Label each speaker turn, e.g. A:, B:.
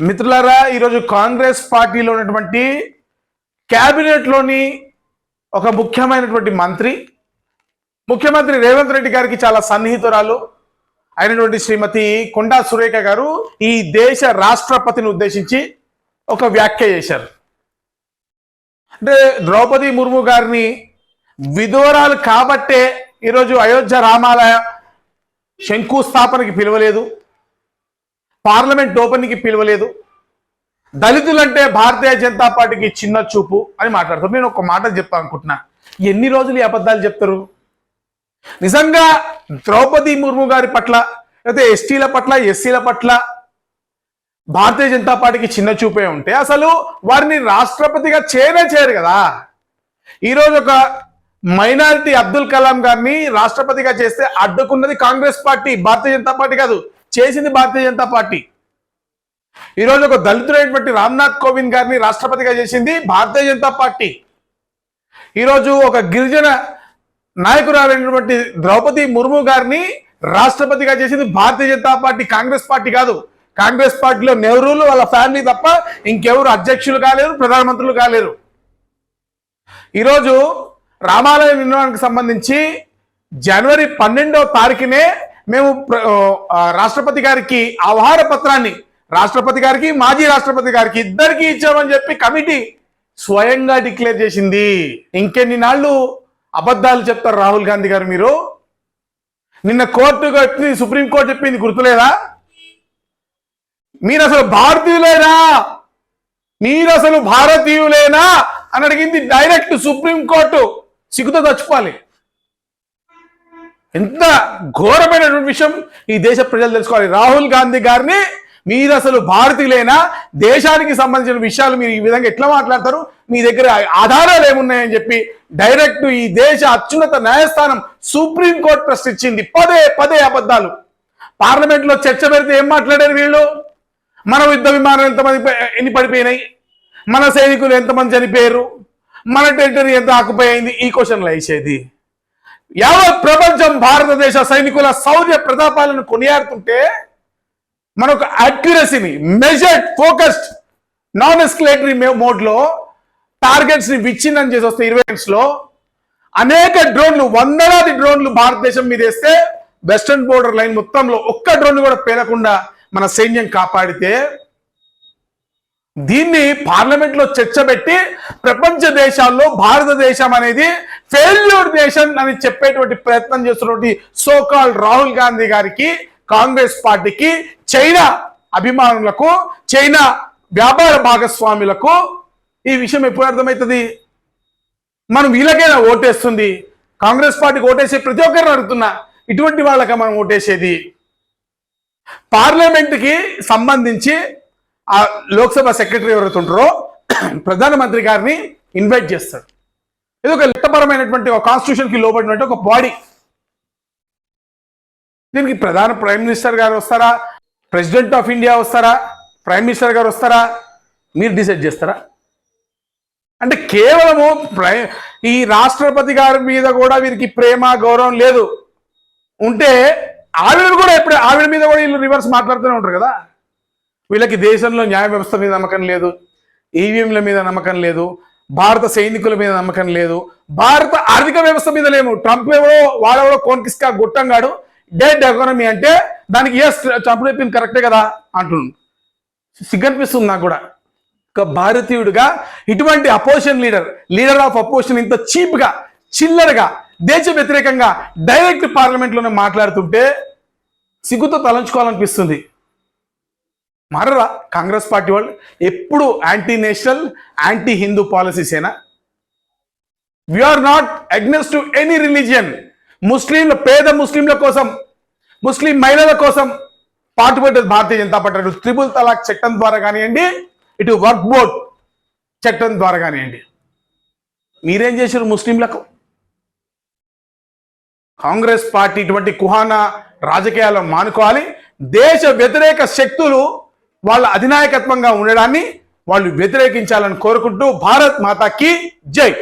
A: మిత్రులారా, ఈరోజు కాంగ్రెస్ పార్టీలో ఉన్నటువంటి క్యాబినెట్లోని ఒక ముఖ్యమైనటువంటి ముఖ్యమంత్రి రేవంత్ రెడ్డి గారికి చాలా సన్నిహితురాలు అయినటువంటి శ్రీమతి కొండా సురేఖ గారు ఈ దేశ రాష్ట్రపతిని ఉద్దేశించి ఒక వ్యాఖ్య చేశారు. అంటే ద్రౌపది ముర్ము గారిని విధవరాలు కాబట్టే ఈరోజు అయోధ్య రామాలయ శంకుస్థాపనకి పిలవలేదు, పార్లమెంట్ ఓపెన్కి పిలవలేదు, దళితులంటే భారతీయ జనతా పార్టీకి చిన్న చూపు అని మాట్లాడతారు. నేను ఒక మాట చెప్తాను అనుకుంటున్నా, ఎన్ని రోజులు ఈ అబద్ధాలు చెప్తారు? నిజంగా ద్రౌపది ముర్ము గారి పట్ల లేకపోతే ఎస్టీల పట్ల ఎస్సీల పట్ల భారతీయ జనతా పార్టీకి చిన్న చూపే ఉంటే అసలు వారిని రాష్ట్రపతిగా చేయరు కదా. ఈరోజు ఒక మైనారిటీ అబ్దుల్ కలాం గారిని రాష్ట్రపతిగా చేస్తే అడ్డుకున్నది కాంగ్రెస్ పార్టీ, భారతీయ జనతా పార్టీ కాదు, చేసింది భారతీయ జనతా పార్టీ. ఈరోజు ఒక దళితుడైనటువంటి రామ్నాథ్ కోవింద్ గారిని రాష్ట్రపతిగా చేసింది భారతీయ జనతా పార్టీ. ఈరోజు ఒక గిరిజన నాయకురాలైనటువంటి ద్రౌపది ముర్ము గారిని రాష్ట్రపతిగా చేసింది భారతీయ జనతా పార్టీ, కాంగ్రెస్ పార్టీ కాదు. కాంగ్రెస్ పార్టీలో నెహ్రూలు వాళ్ళ ఫ్యామిలీ తప్ప ఇంకెవరు అధ్యక్షులు కాలేరు, ప్రధానమంత్రులు కాలేరు. ఈరోజు రామాలయ నిర్మాణానికి సంబంధించి జనవరి 12వ తారీఖునే మేము రాష్ట్రపతి గారికి ఆహ్వాన పత్రాన్ని రాష్ట్రపతి గారికి మాజీ రాష్ట్రపతి గారికి ఇద్దరికి ఇచ్చామని చెప్పి కమిటీ స్వయంగా డిక్లేర్ చేసింది. ఇంకెన్ని నాళ్ళు అబద్ధాలు చెప్తారు రాహుల్ గాంధీ గారు? మీరు నిన్న కోర్టు చెప్పింది, సుప్రీంకోర్టు చెప్పింది గుర్తులేదా? మీరు అసలు భారతీయులేనా అని అడిగింది డైరెక్ట్ సుప్రీంకోర్టు. సిగ్గుతో చచ్చిపోవాలి. ఎంత ఘోరమైనటువంటి విషయం ఈ దేశ ప్రజలు తెలుసుకోవాలి. రాహుల్ గాంధీ గారిని మీరు అసలు భారతీయులైనా, దేశానికి సంబంధించిన విషయాలు మీరు ఈ విధంగా ఎట్లా మాట్లాడతారు, మీ దగ్గర ఆధారాలు ఏమున్నాయని చెప్పి డైరెక్ట్ ఈ దేశ అత్యున్నత న్యాయస్థానం సుప్రీంకోర్టు ప్రశ్నించింది. పదే అబద్ధాలు. పార్లమెంట్లో చర్చ పెడితే ఏం మాట్లాడారు వీళ్ళు? మన యుద్ధ విమానాలు ఎన్ని పడిపోయినాయి, మన సైనికులు ఎంతమంది చనిపోయారు, మన టెరిటరీ ఎంత ఆక్యుపై అయింది, ఈ క్వశ్చన్లు వేసేది. యావత్ ప్రపంచం భారతదేశ సైనికుల శౌర్య ప్రతాపాలను కొనియాడుతుంటే మనకు అక్యురసీని, మెజర్డ్, ఫోకస్డ్, నాన్ ఎస్కలేటరీ మోడ్లో టార్గెట్స్ ని విచ్ఛిన్నం చేసి వస్తే 20 లో అనేక డ్రోన్లు, వందలాది డ్రోన్లు భారతదేశం మీద వేస్తే వెస్టర్న్ బోర్డర్ లైన్ మొత్తంలో ఒక్క డ్రోన్ కూడా పేలకుండా మన సైన్యం కాపాడితే దీన్ని పార్లమెంట్లో చర్చ పెట్టి ప్రపంచ దేశాల్లో భారతదేశం అనేది ఫెయిల్యూర్ దేశం అని చెప్పేటువంటి ప్రయత్నం చేస్తున్నటువంటి సోకాల్ రాహుల్ గాంధీ గారికి, కాంగ్రెస్ పార్టీకి, చైనా అభిమానులకు, చైనా వ్యాపార భాగస్వాములకు ఈ విషయం ఎప్పుడు అర్థమవుతుంది? మనం వీళ్ళకైనా ఓటేస్తుంది, కాంగ్రెస్ పార్టీకి ఓటేసే ప్రతి ఒక్కరిని అడుగుతున్నా, ఇటువంటి వాళ్ళక మనం ఓటేసేది? పార్లమెంట్కి సంబంధించి ఆ లోక్సభ సెక్రటరీ ఎవరైతే ఉంటారో ప్రధానమంత్రి గారిని ఇన్వైట్ చేస్తాడు. ఇది ఒక చట్టపరమైనటువంటి ఒక కాన్స్టిట్యూషన్కి లోబడినటువంటి ఒక బాడీ. దీనికి ప్రైమ్ మినిస్టర్ గారు వస్తారా, ప్రెసిడెంట్ ఆఫ్ ఇండియా వస్తారా, ప్రైమ్ మినిస్టర్ గారు వస్తారా, మీరు డిసైడ్ చేస్తారా? అంటే కేవలము ఈ రాష్ట్రపతి గారి మీద కూడా వీరికి ప్రేమ గౌరవం లేదు ఉంటే ఆవిడ మీద కూడా వీళ్ళు రివర్స్ మాట్లాడుతూనే ఉంటారు కదా. వీళ్ళకి దేశంలో న్యాయ వ్యవస్థ మీద నమ్మకం లేదు, ఈవీఎంల మీద నమ్మకం లేదు, భారత సైనికుల మీద నమ్మకం లేదు, భారత ఆర్థిక వ్యవస్థ మీద లేము. ట్రంప్ ఎవరో వాడెవడో కోన్కిస్కా గుట్టంగాడు డెడ్ ఎకానమీ అంటే దానికి ఎస్ ట్రంప్ చెప్పింది కరెక్టే కదా అంటున్నాను. సిగ్గనిపిస్తుంది నాకు కూడా. ఒక భారతీయుడిగా ఇటువంటి అపోజిషన్ లీడర్ ఆఫ్ అపోజిషన్ ఇంత చీప్గా, చిల్లరగా, దేశ వ్యతిరేకంగా డైరెక్ట్ పార్లమెంట్లోనే మాట్లాడుతుంటే సిగ్గుతో తలంచుకోవాలనిపిస్తుంది. మారరా కాంగ్రెస్ పార్టీ వాళ్ళు? ఎప్పుడు యాంటీ నేషనల్, యాంటీ హిందూ పాలసీసేనా? We are not against to any religion. పేద ముస్లింల కోసం, ముస్లిం మహిళల కోసం పాటుపడ్డది భారతీయ జనతా పార్టీ. ట్రిపుల్ తలాక్ చట్టం ద్వారా కానివ్వండి, ఇటు వర్క్ బోర్డ్ చట్టం ద్వారా కానివ్వండి. మీరేం చేశారు ముస్లింలకు? కాంగ్రెస్ పార్టీ ఇటువంటి కుహానా రాజకీయాలను మానుకోవాలి. దేశ వ్యతిరేక శక్తులు వాళ్ళ అధినాయకత్వంగా ఉండడాన్ని వాళ్ళు వ్యతిరేకించాలని కోరుకుంటూ భారత్ మాతాకి జై.